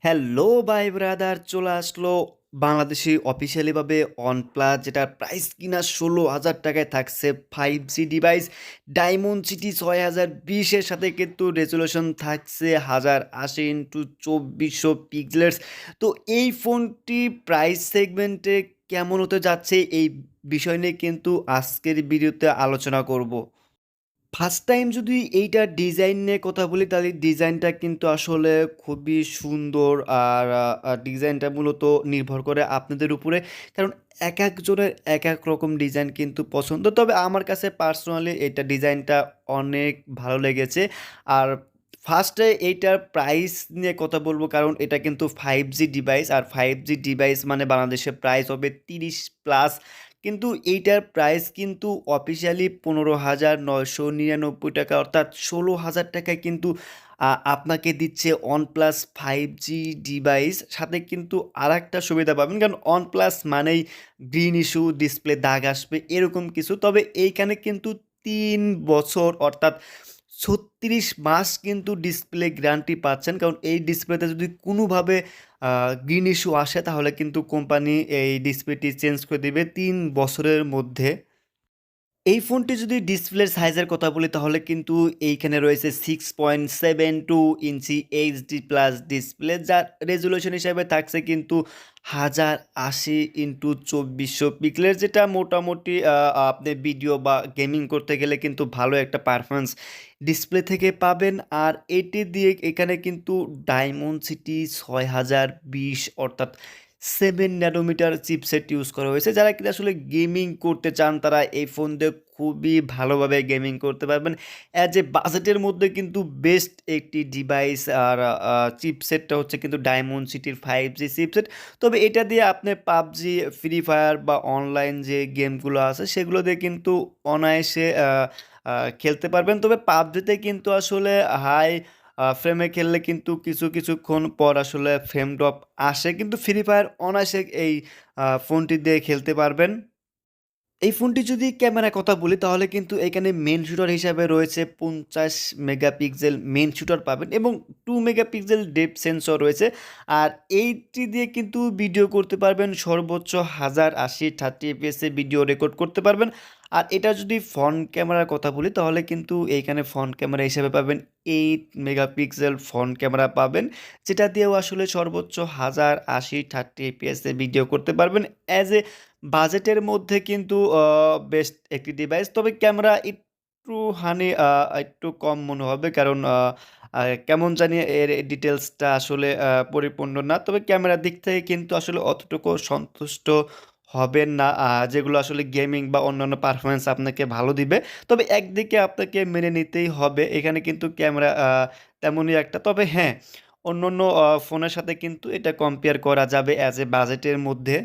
Hello ভাই brother, চলে আসলো বাংলাদেশি অফিসিয়ালিভাবে OnePlus, যেটার প্রাইস কিনা 16,000 টাকায় থাকছে 5G ডিভাইস ডায়মন্ড সিটি 6020-এর সাথে কিন্তু রেজুলেশন থাকছে 1080x2400 পিক্সেলস। তো এই ফোনটি প্রাইস সেগমেন্টে কেমন হতে যাচ্ছে এই বিষয় নিয়ে কিন্তু আজকের ভিডিওতে আলোচনা করব। ফার্স্ট টাইম যদি এইটার ডিজাইন নিয়ে কথা বলি, তাহলে ডিজাইনটা কিন্তু আসলে খুবই সুন্দর। আর ডিজাইনটা মূলত নির্ভর করে আপনাদের উপরে, কারণ এক একজনের এক এক রকম ডিজাইন কিন্তু পছন্দ। তবে আমার কাছে পার্সোনালি এটা ডিজাইনটা অনেক ভালো লেগেছে। আর ফার্স্টে এইটার প্রাইস নিয়ে কথা বলবো, কারণ এটা কিন্তু 5G ডিভাইস, আর 5G ডিভাইস মানে বাংলাদেশে প্রাইস হবে 30+। কিন্তু এইটার প্রাইস কিন্তু অফিসিয়ালি 15,999 টাকা, অর্থাৎ 16,000 টাকায় কিন্তু আপনাকে দিচ্ছে OnePlus 5G ডিভাইস। সাথে কিন্তু আর একটা সুবিধা পাবেন, কারণ OnePlus মানেই গ্রিন ইস্যু, ডিসপ্লে দাগ আসবে এরকম কিছু। তবে এইখানে কিন্তু 3 বছর অর্থাৎ 36 মাস কিন্তু ডিসপ্লে গ্যারান্টি পাচ্ছেন, কারণ এই ডিসপ্লেতে যদি কোনোভাবে গ্রিন ইস্যু আসে তাহলে কিন্তু কোম্পানি এই ডিসপ্লেটি চেঞ্জ করে দিবে 3 বছরের মধ্যে। এই ফোনটি যদি ডিসপ্লের সাইজের কথা বলি, তাহলে কিন্তু এইখানে রয়েছে 6.72 ইঞ্চি HD+ ডিসপ্লে, যার রেজুলেশন হিসাবে থাকছে কিন্তু 1080x2400 পিক্সেলের, যেটা মোটামুটি আপনি ভিডিও বা গেমিং করতে গেলে কিন্তু ভালো একটা পারফরমেন্স ডিসপ্লে থেকে পাবেন। আর এটি দিয়ে এখানে কিন্তু ডায়মন্ড সিটি 6020, অর্থাৎ 7 ন্যানোমিটার চিপসেট ইউজ করা হয়েছে। যারা কিন্তু আসলে গেমিং করতে চান, তারা এই ফোন দিয়ে খুবই ভালোভাবে গেমিং করতে পারবেন। অ্যাজ এ বাজেটের মধ্যে কিন্তু বেস্ট একটি ডিভাইস। আর চিপসেটটা হচ্ছে কিন্তু ডায়মন্ড সিটির 5G চিপসেট। তবে এটা দিয়ে আপনি পাবজি, ফ্রি ফায়ার বা অনলাইন যে গেমগুলো আছে সেগুলো দিয়ে কিন্তু অনায়াসে খেলতে পারবেন। তবে পাবজিতে কিন্তু আসলে হাই ফ্রেমে খেললে কিন্তু কিছুক্ষণ পর আসলে ফ্রেম ড্রপ আসে, কিন্তু ফ্রি ফায়ার অনায়াসে এই ফোনটি দিয়ে খেলতে পারবেন। এই ফোনটি যদি ক্যামেরার কথা বলি, তাহলে কিন্তু এখানে মেন শুটার হিসাবে রয়েছে 50 মেগাপিক্সেল মেন শুটার পাবেন, এবং 2 মেগাপিক্সেল ডেপথ সেন্সর রয়েছে। আর এইটি দিয়ে কিন্তু ভিডিও করতে পারবেন সর্বোচ্চ 1080 30 fps এ ভিডিও রেকর্ড করতে পারবেন। আর এটা যদি ফ্রন্ট ক্যামেরার কথা বলি, তাহলে কিন্তু এইখানে ফ্রন্ট ক্যামেরা হিসাবে পাবেন 8 মেগাপিক্সেল ফ্রন্ট ক্যামেরা পাবেন, যেটা দিয়েও আসলে সর্বোচ্চ 1080 30 fps এ ভিডিও করতে পারবেন। অ্যাজ এ বাজেটের মধ্যে কিন্তু বেস্ট একটি ডিভাইস। তবে ক্যামেরা একটু কম মনে হবে, কারণ কেমন জানি এর ডিটেলসটা আসলে পরিপূর্ণ না। তবে ক্যামেরার দিক থেকে কিন্তু আসলে অতটুকু সন্তুষ্ট হবেন না, যেগুলো আসলে গেমিং বা অন্যান্য পারফরমেন্স আপনাকে ভালো দিবে। তবে একদিকে আপনাকে মেনে নিতেই হবে, এখানে কিন্তু ক্যামেরা তেমনই একটা। তবে হ্যাঁ, অন্যান্য ফোনের সাথে কিন্তু এটা কম্পেয়ার করা যাবে অ্যাজ এ বাজেটের মধ্যে।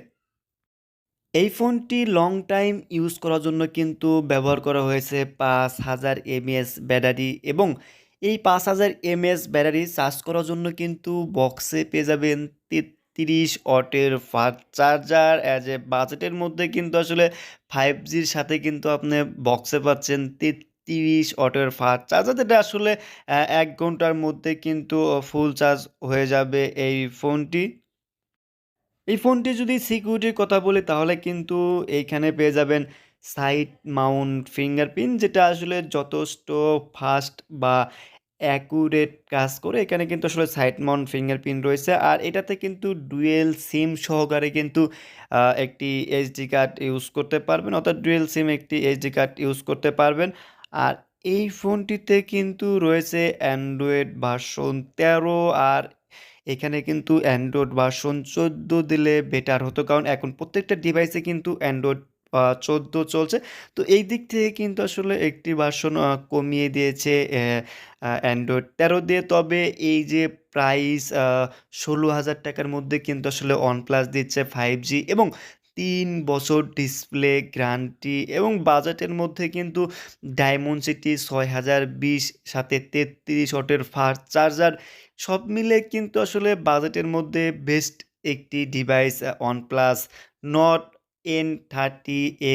এই ফোনটি লং টাইম ইউজ করার জন্য কিন্তু ব্যবহার করা হয়েছে 5000 mAh ব্যাটারি, এবং এই 5000 mAh ব্যাটারি চার্জ করার জন্য কিন্তু বক্সে পেয়ে যাবেন 33 ওয়াটের ফাস্ট চার্জার। অ্যাজ এ বাজেটের মধ্যে কিন্তু আসলে 5Gর সাথে কিন্তু আপনি বক্সে পাচ্ছেন 33 ওয়াটের ফাস্ট চার্জার, যেটা আসলে 1 ঘন্টার মধ্যে কিন্তু ফুল চার্জ হয়ে যাবে এই ফোনটি। এই ফোনটি যদি সিকিউরিটির কথা বলি, তাহলে কিন্তু এইখানে পেয়ে যাবেন সাইড মাউন্ট ফিঙ্গারপ্রিন্ট, যেটা আসলে যথেষ্ট ফাস্ট বা অ্যাকুরেট কাজ করে। এখানে কিন্তু আসলে সাইড মাউন্ট ফিঙ্গারপ্রিন্ট রয়েছে। আর এটাতে কিন্তু ডুয়েল সিম সহকারে কিন্তু একটি এইচডি কার্ড ইউজ করতে পারবেন, অর্থাৎ ডুয়েল সিম একটি এইচডি কার্ড ইউজ করতে পারবেন। আর এই ফোনটিতে কিন্তু রয়েছে অ্যান্ড্রয়েড ভার্সন 13। আর এখানে কিন্তু অ্যান্ড্রয়েড ভার্সন 14 দিলে বেটার হতো, কারণ এখন প্রত্যেকটা ডিভাইসে কিন্তু অ্যান্ড্রয়েড 14 চলছে। তো এই দিক থেকে কিন্তু আসলে একটি ভার্সন কমিয়ে দিয়েছে অ্যান্ড্রয়েড 13 দিয়ে। তবে এই যে প্রাইস 16,000 টাকার মধ্যে কিন্তু আসলে OnePlus দিচ্ছে 5G, এবং 3 বছর ডিসপ্লে গ্যারান্টি, এবং বাজেটের মধ্যে কিন্তু ডায়মন্ড সিটি 6020, সাথে 33 ওয়াটের ফাস্ট চার্জার, সব মিলে কিন্তু আসলে বাজেটের মধ্যে বেস্ট একটি device OnePlus not N30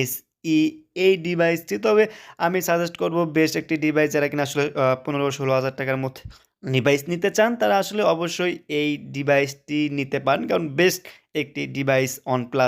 SE এই ডিভাইসটি। তবে আমি সাজেস্ট করব বেস্ট একটি ডিভাইস, যারা কিনা আসলে 15-16 হাজার টাকার মধ্যে ডিভাইস নিতে চান তারা আসলে অবশ্যই এই ডিভাইসটি নিতে পারেন। কারণ বেস্ট একটি ডিভাইস OnePlus